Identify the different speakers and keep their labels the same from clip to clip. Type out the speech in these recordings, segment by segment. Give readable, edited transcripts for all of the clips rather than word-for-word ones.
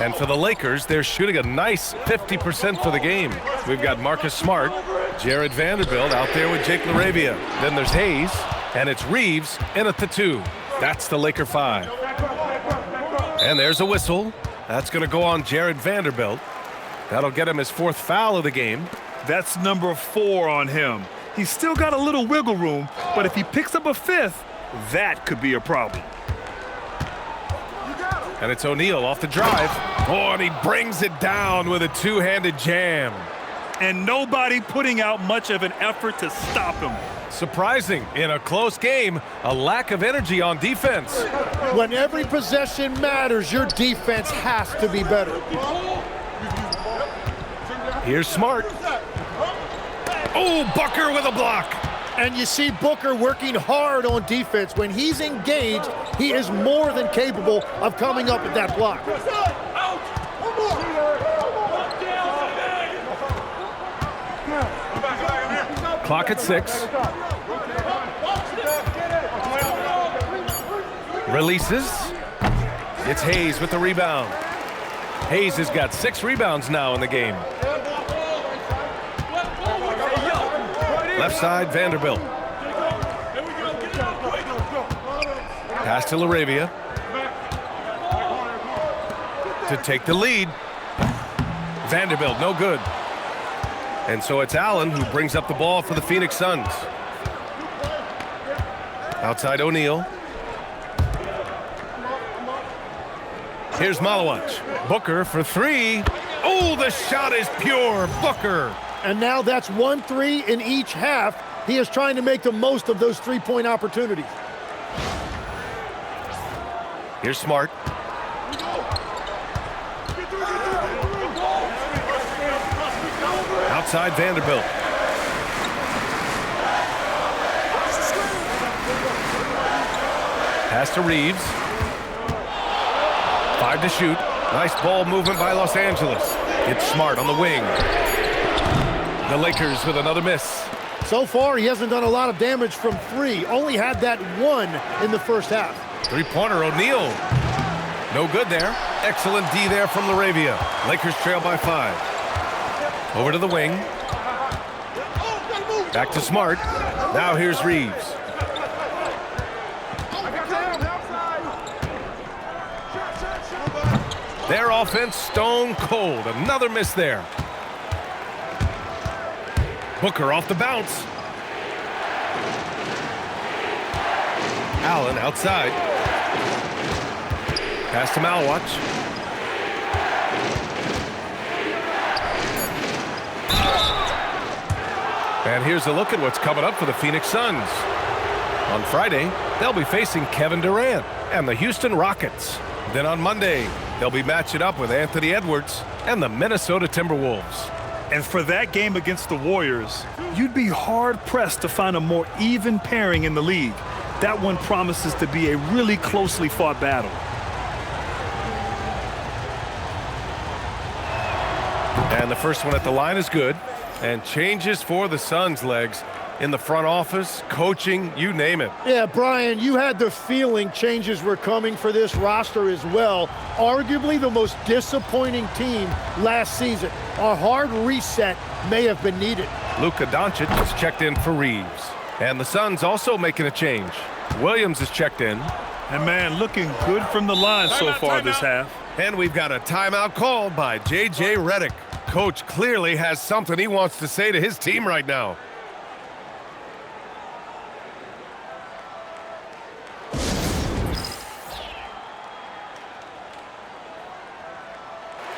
Speaker 1: And for the Lakers, they're shooting a nice 50% for the game. We've got Marcus Smart, Jared Vanderbilt out there with Jake LaRavia. Then there's Hayes, and it's Reeves in at the 2. That's the Laker 5. And there's a whistle. That's going to go on Jared Vanderbilt. That'll get him his 4th foul of the game.
Speaker 2: That's number 4 on him. He's still got a little wiggle room, but if he picks up a 5th, that could be a problem.
Speaker 1: And it's O'Neal off the drive. Oh, and he brings it down with a 2-handed jam.
Speaker 2: And nobody putting out much of an effort to stop him.
Speaker 1: Surprising, in a close game, a lack of energy on defense.
Speaker 3: When every possession matters, your defense has to be better.
Speaker 1: Here's Smart. Oh, Booker with a block.
Speaker 3: And you see Booker working hard on defense. When he's engaged, he is more than capable of coming up with that block.
Speaker 1: Clock at 6. Releases. It's Hayes with the rebound. Hayes has got 6 rebounds now in the game. Left side, Vanderbilt. Pass to LaRavia. To take the lead. Vanderbilt, no good. And so it's Allen who brings up the ball for the Phoenix Suns. Outside O'Neal. Here's Malawach. Booker for 3. Oh, the shot is pure. Booker.
Speaker 3: And now that's 1-3 in each half. He is trying to make the most of those 3-point opportunities.
Speaker 1: Here's Smart. Outside Vanderbilt. Pass to Reeves. 5 to shoot. Nice ball movement by Los Angeles. It's Smart on the wing. The Lakers with another miss.
Speaker 3: So far, he hasn't done a lot of damage from 3. Only had that 1 in the first half.
Speaker 1: 3-pointer, O'Neal. No good there. Excellent D there from LaRavia. Lakers trail by 5. Over to the wing. Back to Smart. Now here's Reeves. Their offense stone cold. Another miss there. Booker off the bounce. Allen outside. Pass to Malawach. And here's a look at what's coming up for the Phoenix Suns. On Friday, they'll be facing Kevin Durant and the Houston Rockets. Then on Monday, they'll be matching up with Anthony Edwards and the Minnesota Timberwolves.
Speaker 2: And for that game against the Warriors, you'd be hard-pressed to find a more even pairing in the league. That one promises to be a really closely fought battle.
Speaker 1: And the first one at the line is good. And changes for the Suns, Legs. In the front office, coaching, you name it.
Speaker 3: Yeah, Brian, you had the feeling changes were coming for this roster as well. Arguably the most disappointing team last season. A hard reset may have been needed.
Speaker 1: Luka Doncic is checked in for Reeves. And the Suns also making a change. Williams is checked in.
Speaker 2: And man, looking good from the line so far this half.
Speaker 1: And we've got a timeout called by J.J. Redick. Coach clearly has something he wants to say to his team right now.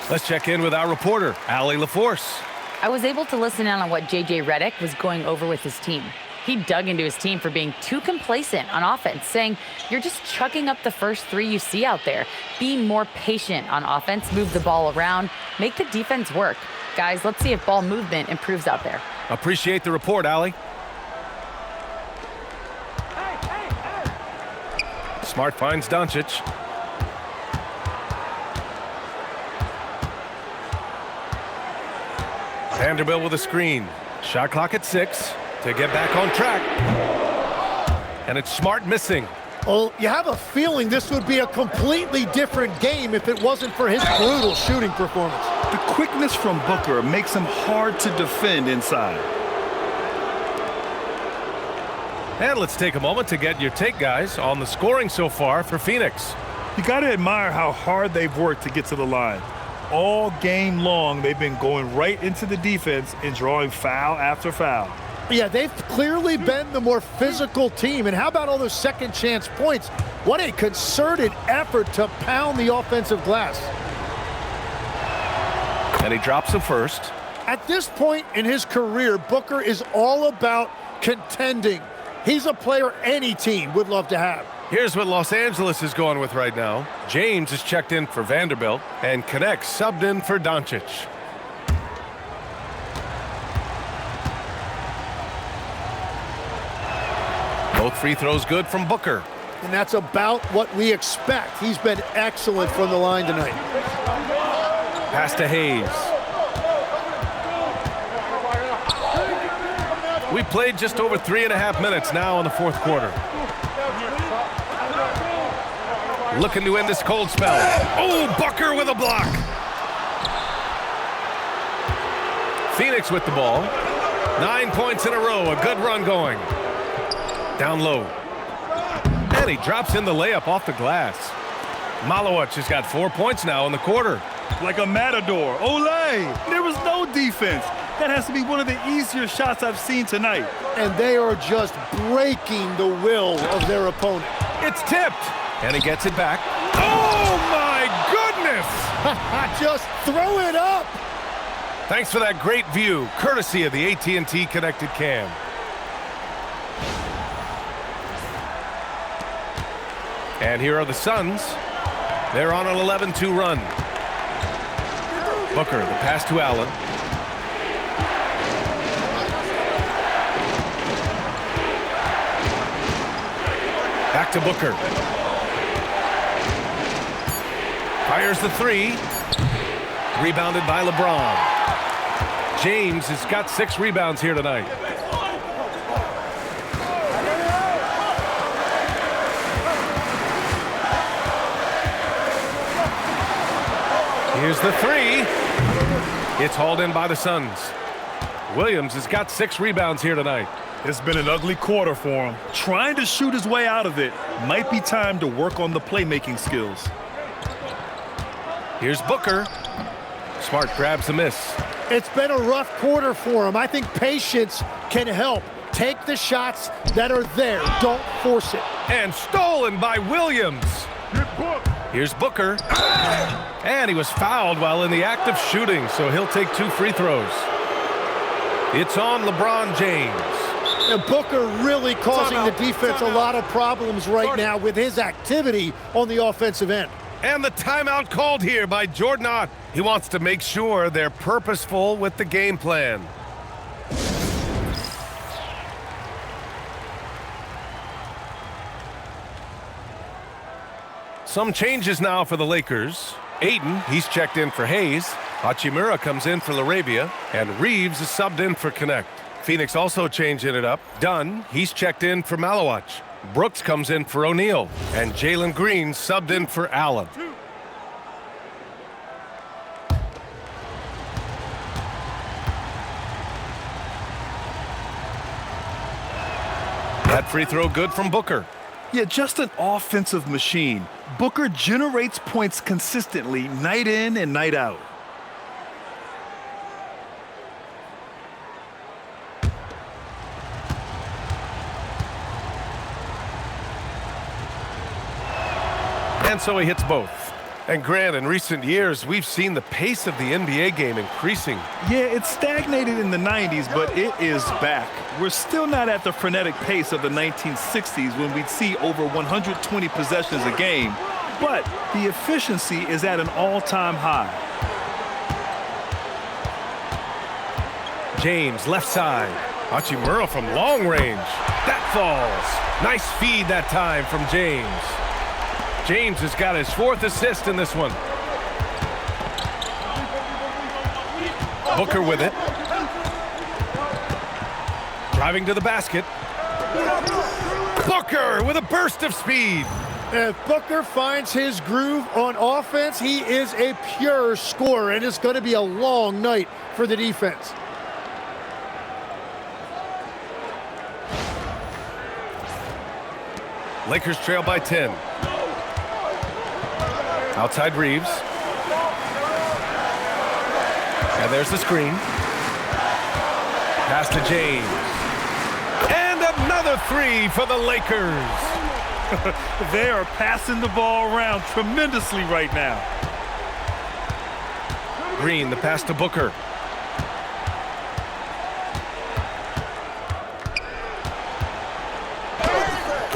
Speaker 1: Let's check in with our reporter, Allie LaForce.
Speaker 4: I was able to listen in on what J.J. Redick was going over with his team. He dug into his team for being too complacent on offense, saying, you're just chucking up the first 3 you see out there. Be more patient on offense, move the ball around, make the defense work. Guys, let's see if ball movement improves out there.
Speaker 1: Appreciate the report, Allie. Smart finds Doncic. Vanderbilt with a screen. Shot clock at 6 to get back on track. And it's Smart missing.
Speaker 3: Well, you have a feeling this would be a completely different game if it wasn't for his brutal shooting performance.
Speaker 2: The quickness from Booker makes him hard to defend inside.
Speaker 1: And let's take a moment to get your take, guys, on the scoring so far for Phoenix.
Speaker 2: You got to admire how hard they've worked to get to the line. All game long, they've been going right into the defense and drawing foul after foul.
Speaker 3: Yeah, they've clearly been the more physical team. And how about all those second chance points? What a concerted effort to pound the offensive glass.
Speaker 1: And he drops the first.
Speaker 3: At this point in his career, Booker is all about contending. He's a player any team would love to have.
Speaker 1: Here's what Los Angeles is going with right now. James is checked in for Vanderbilt, and Connect subbed in for Doncic. Both free throws good from Booker.
Speaker 3: And that's about what we expect. He's been excellent from the line tonight.
Speaker 1: Pass to Hayes. We played just over 3.5 minutes now in the fourth quarter. Looking to end this cold spell. Oh, Booker with a block. Phoenix with the ball. 9 points in a row. A good run going. Down low. And he drops in the layup off the glass. Malowicz has got 4 points now in the quarter.
Speaker 2: Like a matador. Olé! There was no defense. That has to be one of the easier shots I've seen tonight.
Speaker 3: And they are just breaking the will of their opponent.
Speaker 1: It's tipped. And he gets it back. Oh, my goodness!
Speaker 3: Just throw it up.
Speaker 1: Thanks for that great view, courtesy of the AT&T Connected Cam. And here are the Suns. They're on an 11-2 run. Booker, the pass to Allen. Back to Booker. Fires the three. Rebounded by LeBron. James has got 6 rebounds here tonight. Here's the three. It's hauled in by the Suns. Williams has got 6 rebounds here tonight.
Speaker 2: It's been an ugly quarter for him. Trying to shoot his way out of it. Might be time to work on the playmaking skills.
Speaker 1: Here's Booker. Smart grabs a miss.
Speaker 3: It's been a rough quarter for him. I think patience can help. Take the shots that are there. Don't force it.
Speaker 1: And stolen by Williams. Here's Booker. And he was fouled while in the act of shooting, so he'll take 2 free throws. It's on LeBron James.
Speaker 3: And Booker really causing the defense a lot of problems right now with his activity on the offensive end.
Speaker 1: And the timeout called here by Jordan Ott. He wants to make sure they're purposeful with the game plan. Some changes now for the Lakers. Ayton, he's checked in for Hayes. Hachimura comes in for LaRavia. And Reeves is subbed in for Connect. Phoenix also changing it up. Dunn, he's checked in for Malowicz. Brooks comes in for O'Neal. And Jalen Green subbed in for Allen. That free throw good from Booker.
Speaker 2: Yeah, just an offensive machine. Booker generates points consistently, night in and night out.
Speaker 1: And so he hits both. And Grant, in recent years, we've seen the pace of the NBA game increasing.
Speaker 2: Yeah, it stagnated in the 90s, but it is back. We're still not at the frenetic pace of the 1960s when we'd see over 120 possessions a game, but the efficiency is at an all-time high.
Speaker 1: James, left side. Hachimura from long range. That falls. Nice feed that time from James. James has got his 4th assist in this one. Booker with it. Driving to the basket. Booker with a burst of speed.
Speaker 3: If Booker finds his groove on offense, he is a pure scorer, and it's going to be a long night for the defense.
Speaker 1: Lakers trail by 10. Outside Reeves. And there's the screen. Pass to James. And another three for the Lakers.
Speaker 2: They are passing the ball around tremendously right now.
Speaker 1: Green, the pass to Booker.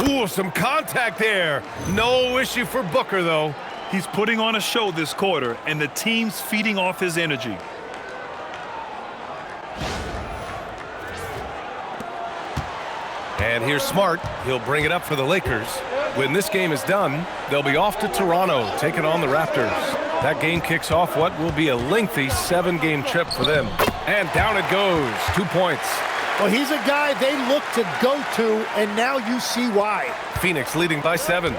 Speaker 1: Ooh, some contact there. No issue for Booker, though.
Speaker 2: He's putting on a show this quarter, and the team's feeding off his energy.
Speaker 1: And here's Smart. He'll bring it up for the Lakers. When this game is done, they'll be off to Toronto, taking on the Raptors. That game kicks off what will be a lengthy 7-game trip for them. And down it goes. 2 points.
Speaker 3: Well, he's a guy they look to go to, and now you see why.
Speaker 1: Phoenix leading by 7.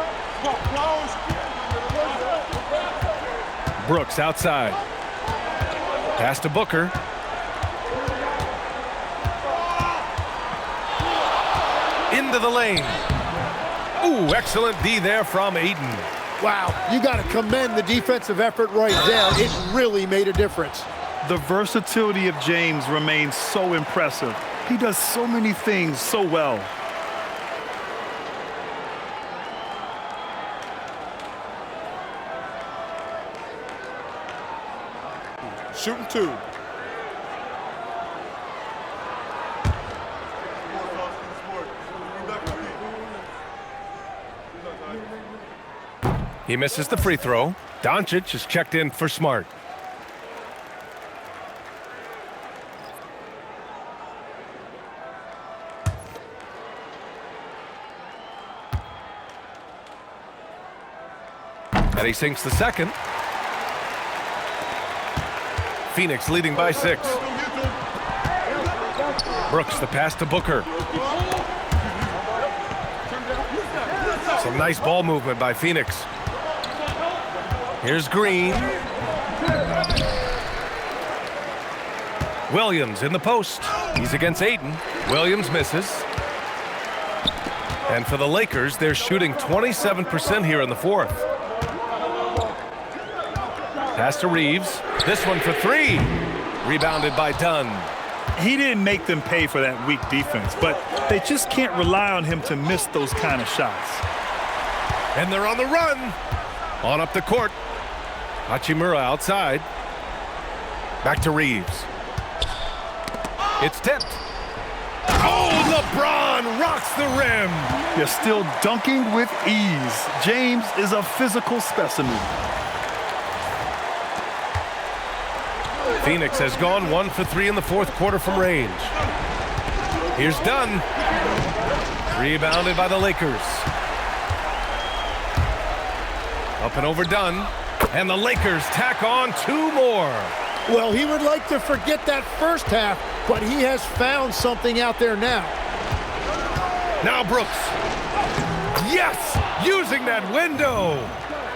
Speaker 1: Brooks outside. Pass to Booker. Into the lane. Ooh, excellent D there from Ayton.
Speaker 3: Wow, you got to commend the defensive effort right there. It really made a difference.
Speaker 2: The versatility of James remains so impressive. He does so many things so well.
Speaker 3: Shooting 2.
Speaker 1: He misses the free throw. Doncic is checked in for Smart. And he sinks the second. Phoenix leading by 6. Brooks, the pass to Booker. Some nice ball movement by Phoenix. Here's Green. Williams in the post. He's against Ayton. Williams misses. And for the Lakers, they're shooting 27% here in the fourth. Pass to Reeves. This one for 3. Rebounded by Dunn.
Speaker 2: He didn't make them pay for that weak defense, but they just can't rely on him to miss those kind of shots.
Speaker 1: And they're on the run. On up the court. Hachimura outside. Back to Reeves. It's tipped. Oh, LeBron rocks the rim.
Speaker 2: They're still dunking with ease. James is a physical specimen.
Speaker 1: Phoenix has gone 1 for 3 in the fourth quarter from range. Here's Dunn. Rebounded by the Lakers. Up and over Dunn. And the Lakers tack on 2 more.
Speaker 3: Well, he would like to forget that first half, but he has found something out there now.
Speaker 1: Now Brooks. Yes! Using that window.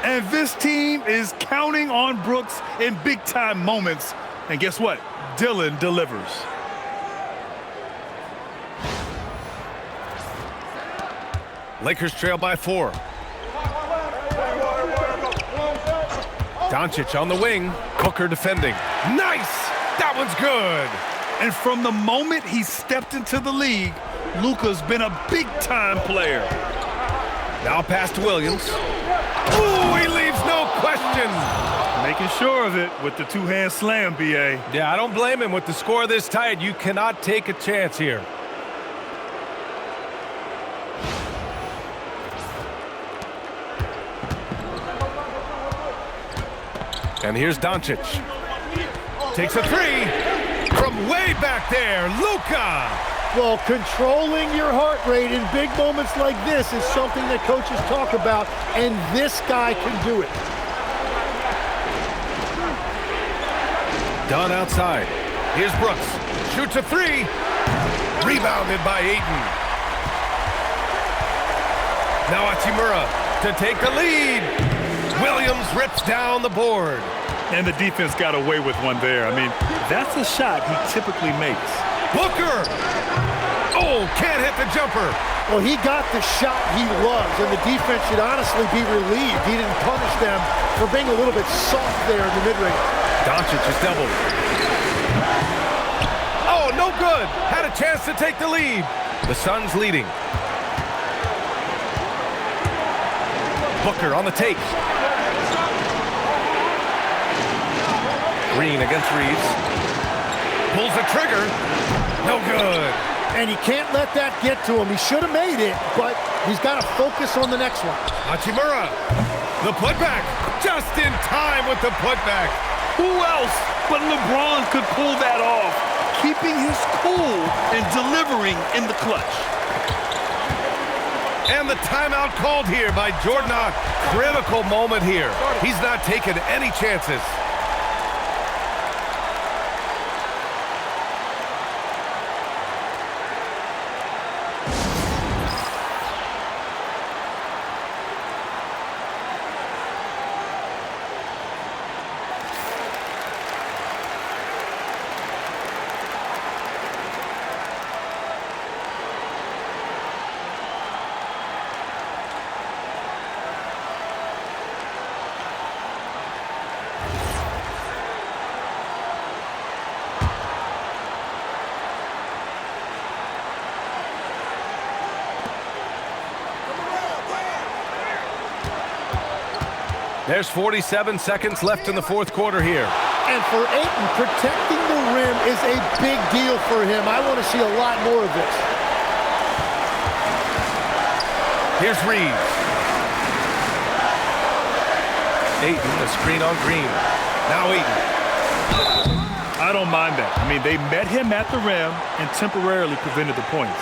Speaker 2: And this team is counting on Brooks in big-time moments. And guess what? Dillon delivers.
Speaker 1: Lakers trail by 4. Doncic on the wing. Booker defending. Nice! That one's good.
Speaker 2: And from the moment he stepped into the league, Luka's been a big-time player.
Speaker 1: Now pass to Williams. Ooh, he leaves no question.
Speaker 2: Making sure of it with the two-hand slam, B.A.
Speaker 1: Yeah, I don't blame him. With the score this tight, you cannot take a chance here. And here's Doncic. Takes a 3 from way back there. Luka.
Speaker 3: Well, controlling your heart rate in big moments like this is something that coaches talk about, and this guy can do it.
Speaker 1: Dunn outside. Here's Brooks. Shoots a 3. Rebounded by Ayton. Now Hachimura to take the lead. Williams rips down the board.
Speaker 2: And the defense got away with one there. I mean, that's a shot he typically makes.
Speaker 1: Booker! Oh, can't hit the jumper.
Speaker 3: Well, he got the shot he loves, and the defense should honestly be relieved he didn't punish them for being a little bit soft there in the mid-range.
Speaker 1: Doncic is doubled. Oh, no good. Had a chance to take the lead. The Suns leading. Booker on the take. Green against Reeves. Pulls the trigger. No good.
Speaker 3: And he can't let that get to him. He should have made it, but he's got to focus on the next one.
Speaker 1: Hachimura. The putback. Just in time with the putback.
Speaker 2: Who else but LeBron could pull that off? Keeping his cool and delivering in the clutch.
Speaker 1: And the timeout called here by Jordan. Critical moment here. He's not taking any chances. There's 47 seconds left in the fourth quarter here.
Speaker 3: And for Ayton, protecting the rim is a big deal for him. I want to see a lot more of this.
Speaker 1: Here's Reeves. Ayton, the screen on Green. Now Ayton.
Speaker 2: I don't mind that. I mean, they met him at the rim and temporarily prevented the points.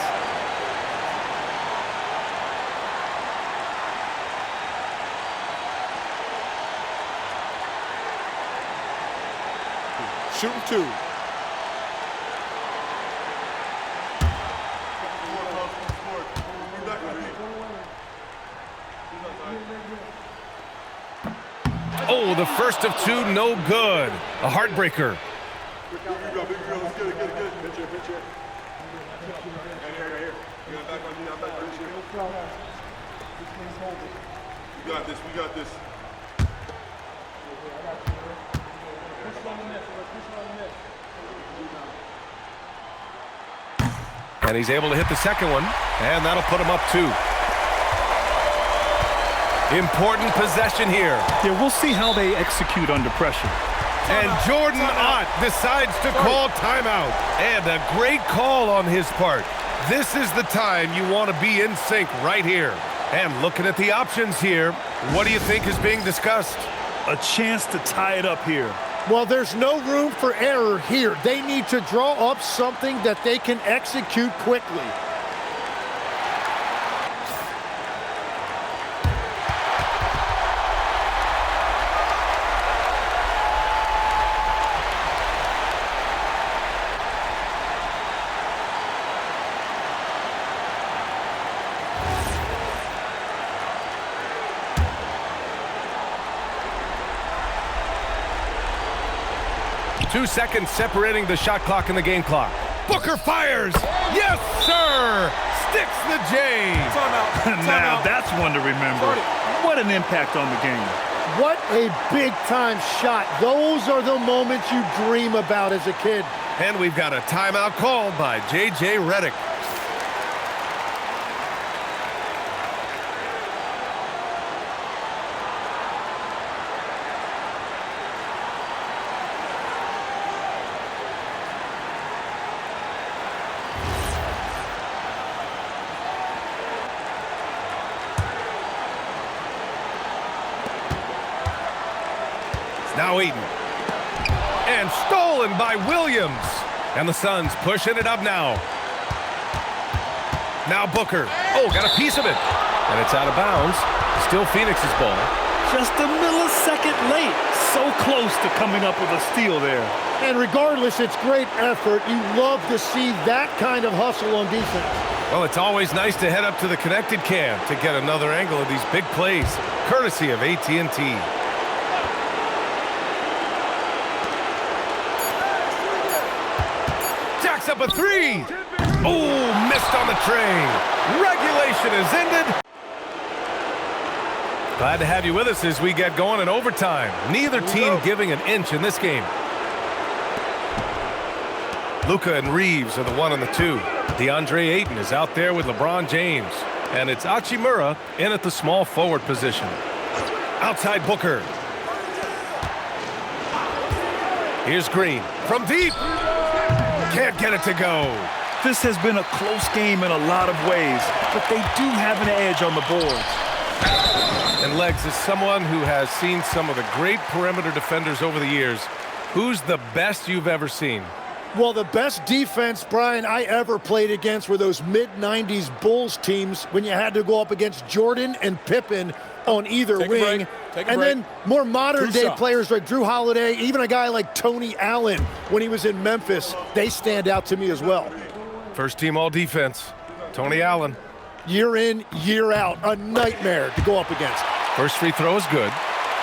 Speaker 3: Shooting two.
Speaker 1: Oh, the first of two, no good. A heartbreaker.
Speaker 5: We got this, we got this.
Speaker 1: And he's able to hit the second one, and that'll put him up 2. Important possession here.
Speaker 2: Yeah, we'll see how they execute under pressure.
Speaker 1: And Jordan Ott decides to call timeout. And a great call on his part. This is the time you want to be in sync right here. And looking at the options here, what do you think is being discussed?
Speaker 2: A chance to tie it up here.
Speaker 3: Well, there's no room for error here. They need to draw up something that they can execute quickly.
Speaker 1: Two seconds separating the shot clock and the game clock. Booker fires. Yes, sir. Sticks the J.
Speaker 2: Now that's one to remember. What an impact on the game.
Speaker 3: What a big-time shot. Those are the moments you dream about as a kid.
Speaker 1: And we've got a timeout called by J.J. Redick. Now Ayton. And stolen by Williams. And the Suns pushing it up now. Now Booker. Oh, got a piece of it. And it's out of bounds. Still Phoenix's ball.
Speaker 2: Just a millisecond late. so close to coming up with a steal there.
Speaker 3: And regardless, it's great effort. You love to see that kind of hustle on defense.
Speaker 1: Well, it's always nice to head up to the connected cam to get another angle of these big plays, courtesy of AT&T. Jacks up a three. Oh, missed on the tray. Regulation is ended. Glad to have you with us as we get going in overtime. Neither team giving an inch in this game. Luka and Reeves are the 1 and the 2. DeAndre Ayton is out there with LeBron James. And it's Hachimura in at the small forward position. Outside Booker. Here's Green from deep. Can't get it to go.
Speaker 2: This has been a close game in a lot of ways, but they do have an edge on the boards.
Speaker 1: And Legs, is someone who has seen some of the great perimeter defenders over the years. Who's the best you've ever seen?
Speaker 3: Well, the best defense, Brian, I ever played against were those mid-90s Bulls teams when you had to go up against Jordan and Pippen on either wing. And then more modern-day players like Drew Holiday, even a guy like Tony Allen when he was in Memphis, they stand out to me as well.
Speaker 1: First team all defense, Tony Allen.
Speaker 3: Year in, year out, a nightmare to go up against.
Speaker 1: First free throw is good.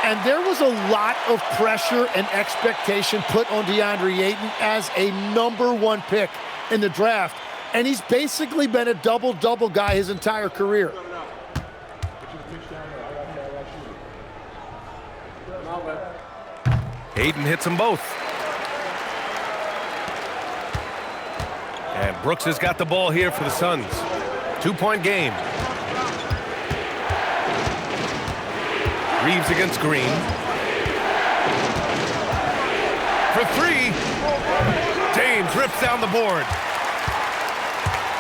Speaker 3: And there was a lot of pressure and expectation put on DeAndre Ayton as a #1 pick in the draft. And he's basically been a double-double guy his entire career.
Speaker 1: Ayton hits them both. And Brooks has got the ball here for the Suns. 2-point game. Reeves against Green. For three. James rips down the board.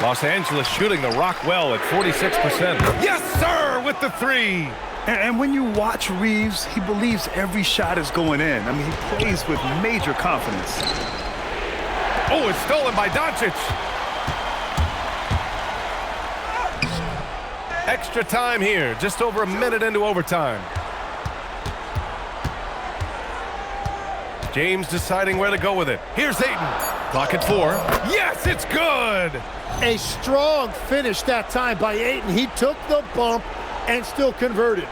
Speaker 1: Los Angeles shooting the rock well at 46%. Yes, sir, with the three.
Speaker 2: And when you watch Reeves, he believes every shot is going in. I mean, he plays with major confidence.
Speaker 1: Oh, it's stolen by Doncic. Extra time here, just over a minute into overtime. James deciding where to go with it. Here's Ayton. Clock at 4. Yes, it's good.
Speaker 3: A strong finish that time by Ayton. He took the bump and still converted.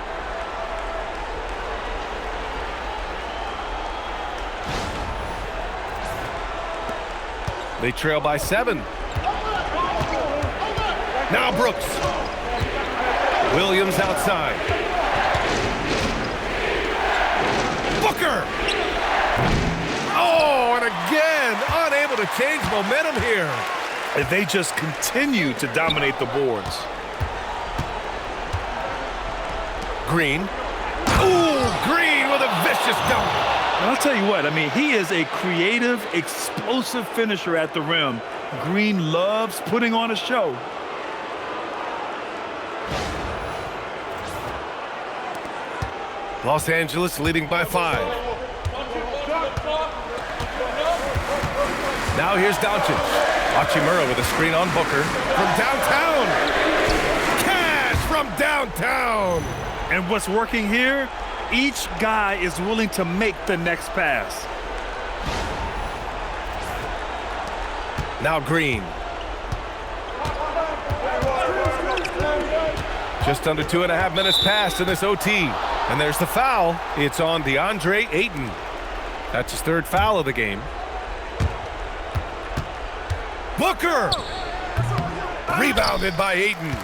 Speaker 1: They trail by 7. Now Brooks. Williams outside. Booker. Oh, and again, unable to change momentum here.
Speaker 2: They just continue to dominate the boards.
Speaker 1: Green. Ooh, Green with a vicious dunk.
Speaker 2: And I'll tell you what, I mean, he is a creative, explosive finisher at the rim. Green loves putting on a show.
Speaker 1: Los Angeles leading by 5. Now here's Doncic. Hachimura with a screen on Booker from downtown. Cash from downtown.
Speaker 2: And what's working here, each guy is willing to make the next pass.
Speaker 1: Now Green. Just under 2.5 minutes passed in this OT. And there's the foul. It's on DeAndre Ayton. That's his 3rd foul of the game. Booker! Rebounded by Ayton.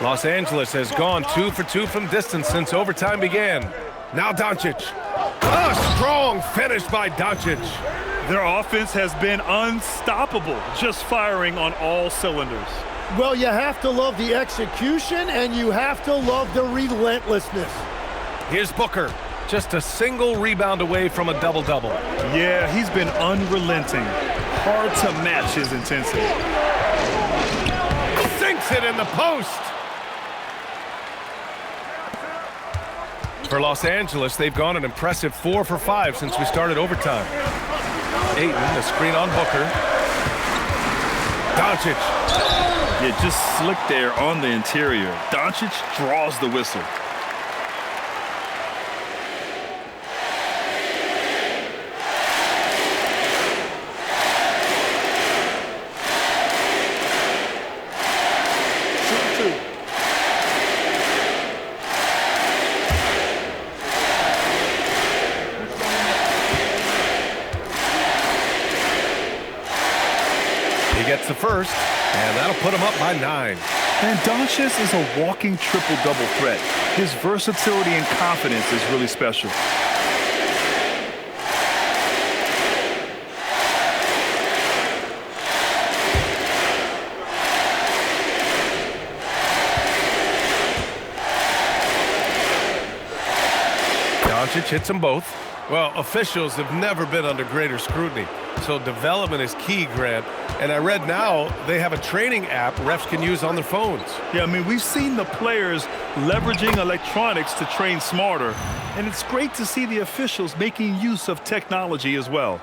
Speaker 1: Los Angeles has gone 2 for 2 from distance since overtime began. Now Doncic. A strong finish by Doncic.
Speaker 2: Their offense has been unstoppable, just firing on all cylinders.
Speaker 3: Well, you have to love the execution, and you have to love the relentlessness.
Speaker 1: Here's Booker. Just a single rebound away from a double-double.
Speaker 2: Yeah, he's been unrelenting. Hard to match his intensity.
Speaker 1: Sinks it in the post. For Los Angeles, they've gone an impressive 4 for 5 since we started overtime. Ayton, the screen on Booker. Doncic.
Speaker 2: Yeah, just slick there on the interior. Doncic draws the whistle.
Speaker 1: gets the first, and that'll put him up by 9.
Speaker 2: And Doncic is a walking triple-double threat. His versatility and confidence is really special.
Speaker 1: Doncic hits them both. Well, officials have never been under greater scrutiny, so development is key, Grant. And I read now they have a training app refs can use on their phones.
Speaker 2: Yeah, I mean, we've seen the players leveraging electronics to train smarter, and it's great to see the officials making use of technology as well.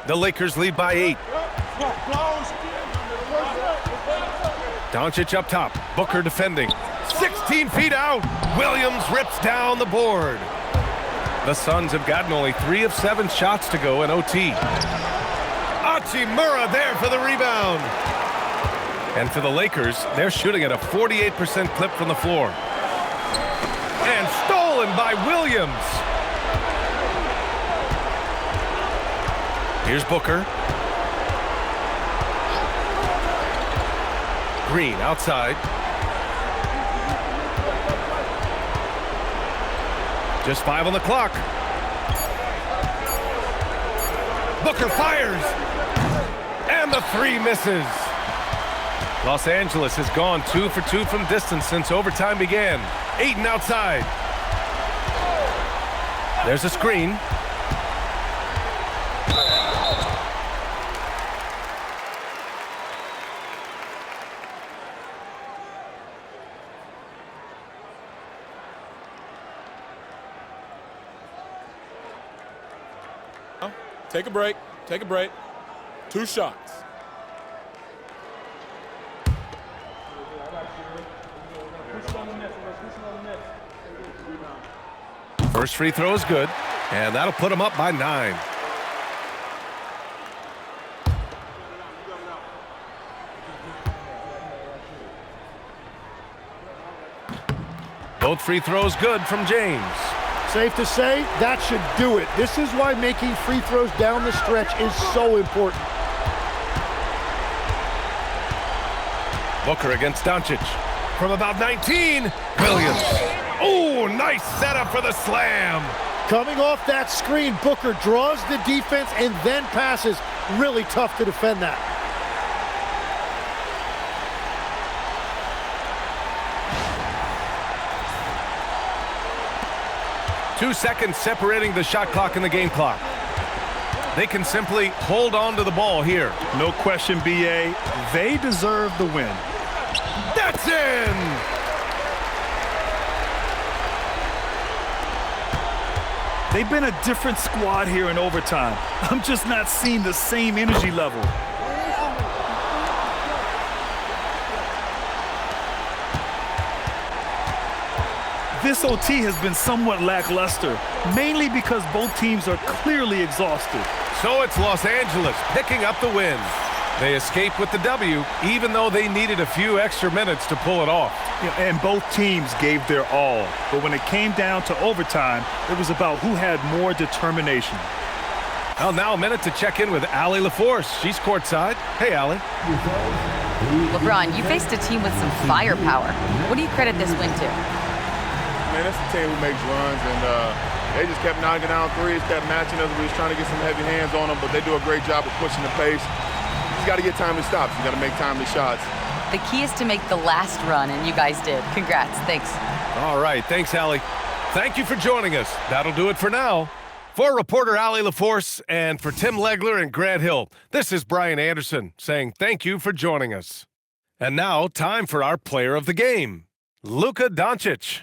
Speaker 1: The Lakers lead by 8. Doncic up top. Booker defending. 16 feet out. Williams rips down the board. The Suns have gotten only 3 of 7 shots to go in OT. Hachimura there for the rebound. And for the Lakers, they're shooting at a 48% clip from the floor. And stolen by Williams. Here's Booker. Green outside. Just 5 on the clock. Booker fires. And the 3 misses. Los Angeles has gone 2 for 2 from distance since overtime began. Ayton outside. There's a screen.
Speaker 6: Take a break. Take a break. 2 shots.
Speaker 1: First free throw is good, and that'll put him up by 9. Both free throws good from James.
Speaker 3: Safe to say, that should do it. This is why making free throws down the stretch is so important.
Speaker 1: Booker against Doncic. From about 19, Williams. Oh, nice setup for the slam.
Speaker 3: Coming off that screen, Booker draws the defense and then passes. Really tough to defend that.
Speaker 1: Two seconds separating the shot clock and the game clock. They can simply hold on to the ball here.
Speaker 2: No question, B.A. They deserve the win.
Speaker 1: That's in!
Speaker 2: They've been a different squad here in overtime. I'm just not seeing the same energy level. This OT has been somewhat lackluster, mainly because both teams are clearly exhausted.
Speaker 1: So it's Los Angeles picking up the win. They escape with the W, even though they needed a few extra minutes to pull it off.
Speaker 2: Yeah, and both teams gave their all. But when it came down to overtime, it was about who had more determination.
Speaker 1: Well, now a minute to check in with Allie LaForce. She's courtside. Hey, Allie.
Speaker 4: LeBron, you faced a team with some firepower. What do you credit this win to?
Speaker 5: Man, that's a team who makes runs, and they just kept knocking down threes, kept matching us. We was trying to get some heavy hands on them, but they do a great job of pushing the pace. You got to get timely stops. You got to make timely shots.
Speaker 4: The key is to make the last run, and you guys did. Congrats. Thanks.
Speaker 1: All right. Thanks, Allie. Thank you for joining us. That'll do it for now. For reporter Allie LaForce and for Tim Legler and Grant Hill, this is Brian Anderson saying thank you for joining us. And now, time for our player of the game, Luka Doncic.